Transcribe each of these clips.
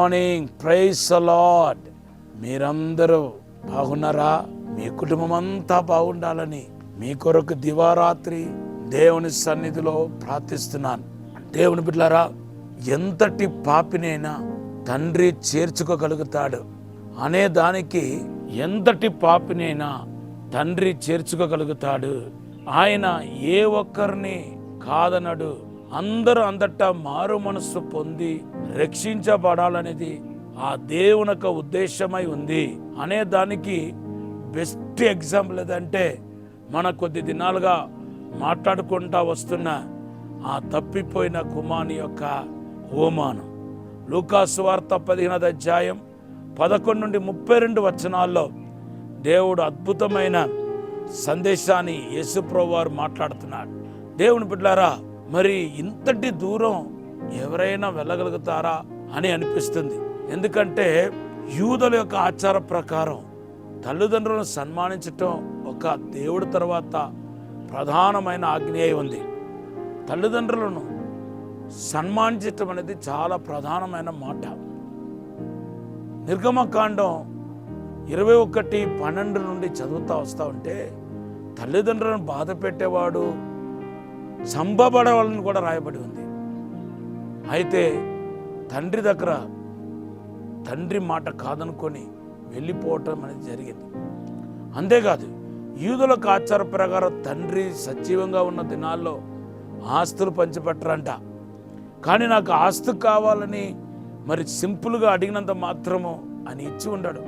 Morning, praise the lord. మీరందరూ బాగున్నారా? మీ కుటుంబం అంతా బాగుండాలని మీ కొరకు దివారాత్రి దేవుని సన్నిధిలో ప్రార్థిస్తున్నాను. దేవుని బిడ్డలారా, ఎంతటి పాపినైనా తండ్రి చేర్చుకోగలుగుతాడు అనే దానికి, ఎంతటి పాపినైనా తండ్రి చేర్చుకోగలుగుతాడు. ఆయన ఏ ఒక్కరిని కాదనడు. అందరూ అంతటా మారు మనస్సు పొంది రక్షించబడాలనేది ఆ దేవుని యొక్క ఉద్దేశమై ఉంది అనే దానికి బెస్ట్ ఎగ్జాంపుల్ ఏదంటే, మన కొద్ది దినాలుగా మాట్లాడుకుంటా వస్తున్న ఆ తప్పిపోయిన కుమారుని యొక్క అవమానం. లూకా సువార్త 15వ అధ్యాయం 11 నుండి 32 వచనాల్లో దేవుడు అద్భుతమైన సందేశాన్ని యేసుప్రభువు వారు మాట్లాడుతున్నాడు. దేవుని బిడ్డలారా, మరి ఇంతటి దూరం ఎవరైనా వెళ్ళగలుగుతారా అని అనిపిస్తుంది. ఎందుకంటే యూదుల యొక్క ఆచార ప్రకారం తల్లిదండ్రులను సన్మానించటం ఒక దేవుడి తర్వాత ప్రధానమైన ఆజ్ఞ ఉంది. తల్లిదండ్రులను సన్మానించటం అనేది చాలా ప్రధానమైన మాట. నిర్గమకాండం 21:12 నుండి చదువుతా వస్తూ ఉంటే, తల్లిదండ్రులను బాధ పెట్టేవాడు చంపబడవాలని కూడా రాయబడి ఉంది. అయితే తండ్రి దగ్గర తండ్రి మాట కాదనుకొని వెళ్ళిపోవటం అనేది జరిగింది. అంతేకాదు, యూదులకు ఆచార ప్రకారం తండ్రి సజీవంగా ఉన్న దినాల్లో ఆస్తులు పంచిపెట్టరంట. కానీ నాకు ఆస్తు కావాలని మరి సింపుల్గా అడిగినంత మాత్రము అని ఇచ్చి ఉండడు.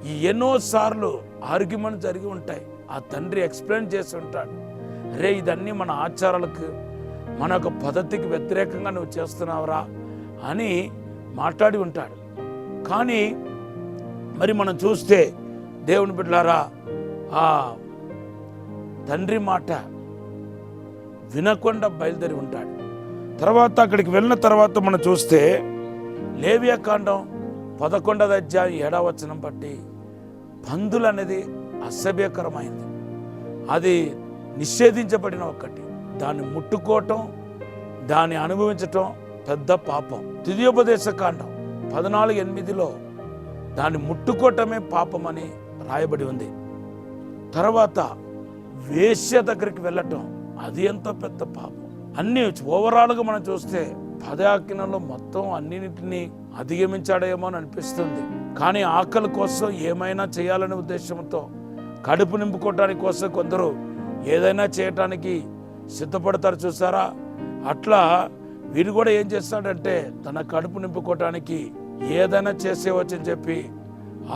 ఈ ఎన్నోసార్లు ఆర్గ్యుమెంట్ జరిగి ఉంటాయి. ఆ తండ్రి ఎక్స్ప్లెయిన్ చేసి ఉంటాడు, రే ఇదన్నీ మన ఆచారాలకు, మన యొక్క పద్ధతికి వ్యతిరేకంగా నువ్వు చేస్తున్నావురా అని మాట్లాడి ఉంటాడు. కానీ మరి మనం చూస్తే దేవుని బిడ్డలారా, ఆ తండ్రి మాట వినకుండా బయలుదేరి ఉంటాడు. తర్వాత అక్కడికి వెళ్ళిన తర్వాత మనం చూస్తే లేవియాకాండం 11వ అధ్యాయం 7వ వచనం బట్టి పందులు అనేది అసభ్యకరమైంది. అది నిషేధించబడిన ఒకటి. దాన్ని ముట్టుకోవటం, దాన్ని అనుభవించటం పెద్ద పాపం. ద్వితీయోపదేశ కాండం 14:8లో దాన్ని ముట్టుకోవటమే పాపం అని రాయబడి ఉంది. తర్వాత వేశ్య దగ్గరికి వెళ్ళటం, అది ఎంత పెద్ద పాపం. అన్ని ఓవరాల్గా మనం చూస్తే 10 ఆజ్ఞలలో మొత్తం అన్నిటినీ అధిగమించాడేమో అని అనిపిస్తుంది. కానీ ఆకలి కోసం ఏమైనా చేయాలనే ఉద్దేశంతో, కడుపు నింపుకోవటానికి కోసం కొందరు ఏదైనా చేయటానికి సిద్ధపడతారు చూసారా. అట్లా వీడు కూడా ఏం చేస్తాడంటే, తన కడుపు నింపుకోవటానికి ఏదైనా చేసేవచ్చని చెప్పి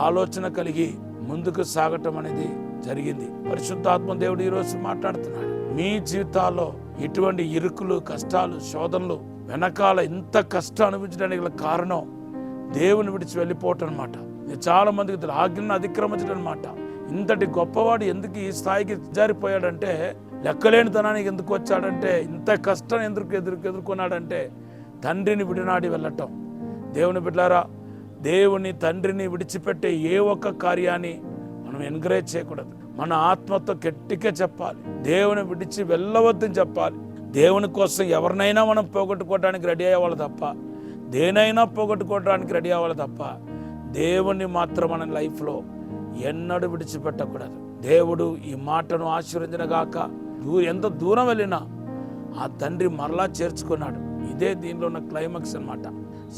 ఆలోచన కలిగి ముందుకు సాగటం అనేది జరిగింది. పరిశుద్ధాత్మ దేవుడు ఈరోజు మాట్లాడుతున్నాడు. మీ జీవితాల్లో ఇటువంటి ఇరుకులు, కష్టాలు, శోధనలు వెనకాల ఇంత కష్టం అనిపించడానికి గల కారణం దేవుని విడిచి వెళ్ళిపోవటం అనమాట. చాలా మందికి ఆజ్ఞను అతిక్రమించడం అనమాట. ఇంతటి గొప్పవాడు ఎందుకు ఈ స్థాయికి జారిపోయాడంటే, లెక్కలేని తనానికి ఎందుకు వచ్చాడంటే, ఇంత కష్టం ఎందుకు ఎదుర్కొన్నాడంటే తండ్రిని విడినాడి వెళ్ళటం. దేవుని బిడ్డలారా, దేవుని తండ్రిని విడిచిపెట్టే ఏ ఒక్క కార్యాన్ని మనం ఎంకరేజ్ చేయకూడదు. మన ఆత్మతో గట్టిగా చెప్పాలి, దేవుని విడిచి వెళ్ళవద్దని చెప్పాలి. దేవుని కోసం ఎవరినైనా మనం పోగొట్టుకోవడానికి రెడీ అయ్యేవాళ్ళు తప్ప, దేనైనా పోగొట్టుకోవడానికి రెడీ అవ్వాలి తప్ప, దేవుణ్ణి మాత్రం మన లైఫ్లో ఎన్నడూ విడిచిపెట్టకూడదు. దేవుడు ఈ మాటను ఆశీర్వదించగాక. ఎంత దూరం వెళ్ళినా ఆ తండ్రి మరలా చేర్చుకున్నాడు. ఇదే దీనిలో ఉన్న క్లైమాక్స్ అన్నమాట.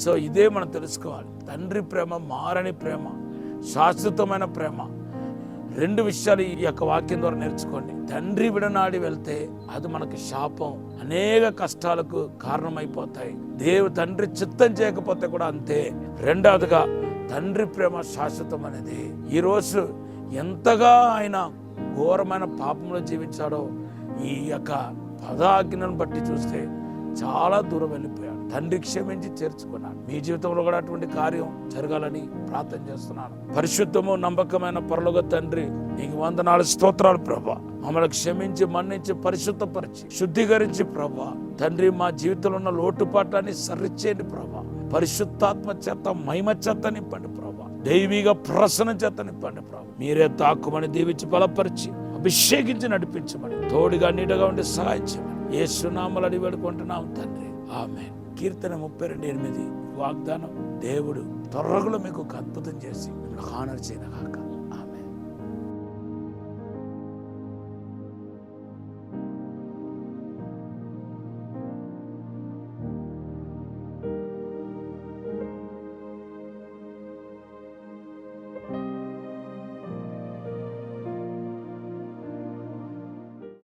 సో ఇదే మనం తెలుసుకోవాలి. తండ్రి ప్రేమ మారని ప్రేమ, శాశ్వతమైన ప్రేమ. 2 విషయాలు ఈ యొక్క వాక్యం ద్వారా నేర్చుకోండి. తండ్రి విడనాడి వెళ్తే అది మనకు శాపం, అనేక కష్టాలకు కారణమైపోతాయి. తండ్రి చిత్తం చేయకపోతే కూడా అంతే. రెండవదిగా తండ్రి ప్రేమ శాశ్వతం అనేది. ఈరోజు ఎంతగా ఆయన ఘోరమైన పాపంలో జీవించాడో ఈ యొక్క 10 ఆజ్ఞలను బట్టి చూస్తే చాలా దూరం వెళ్ళిపోయాడు. తండ్రి క్షమించి చేర్చుకున్నాడు. మీ జీవితంలో కూడా అటువంటి కార్యం జరగాలని ప్రార్థన చేస్తున్నాను. పరిశుద్ధము నమ్మకమైన పరలోక తండ్రి, నీకు వందనాలు, స్తోత్రాలు ప్రభా. మమ్మల్ని క్షమించి, మన్నించి, పరిశుద్ధపరిచి, శుద్ధీకరించి ప్రభా. తండ్రి, మా జీవితంలో ఉన్న లోటుపాటాన్ని సరిచేయండి ప్రభా. పరిశుద్ధాత్మ చేత, మహిమ చేత నింపండి ప్రభా. దైవిక ప్రసన్న చేత నింపండి ప్రభా. మీరే తాకుమని దీవించి, బలపరిచి, అభిషేకించి నడిపించమని, తోడుగా నీడగా ఉండి సహాయం చేయమని యేసు నామములో అడిగి వేడుకుంటున్నాం తండ్రి. ఆమేన్. కీర్తన 32:8 వాగ్దానం, దేవుడు త్వరలో మీకు ఒక అద్భుతం చేసి మిమ్మల్ని హానర్ చేయను గాక.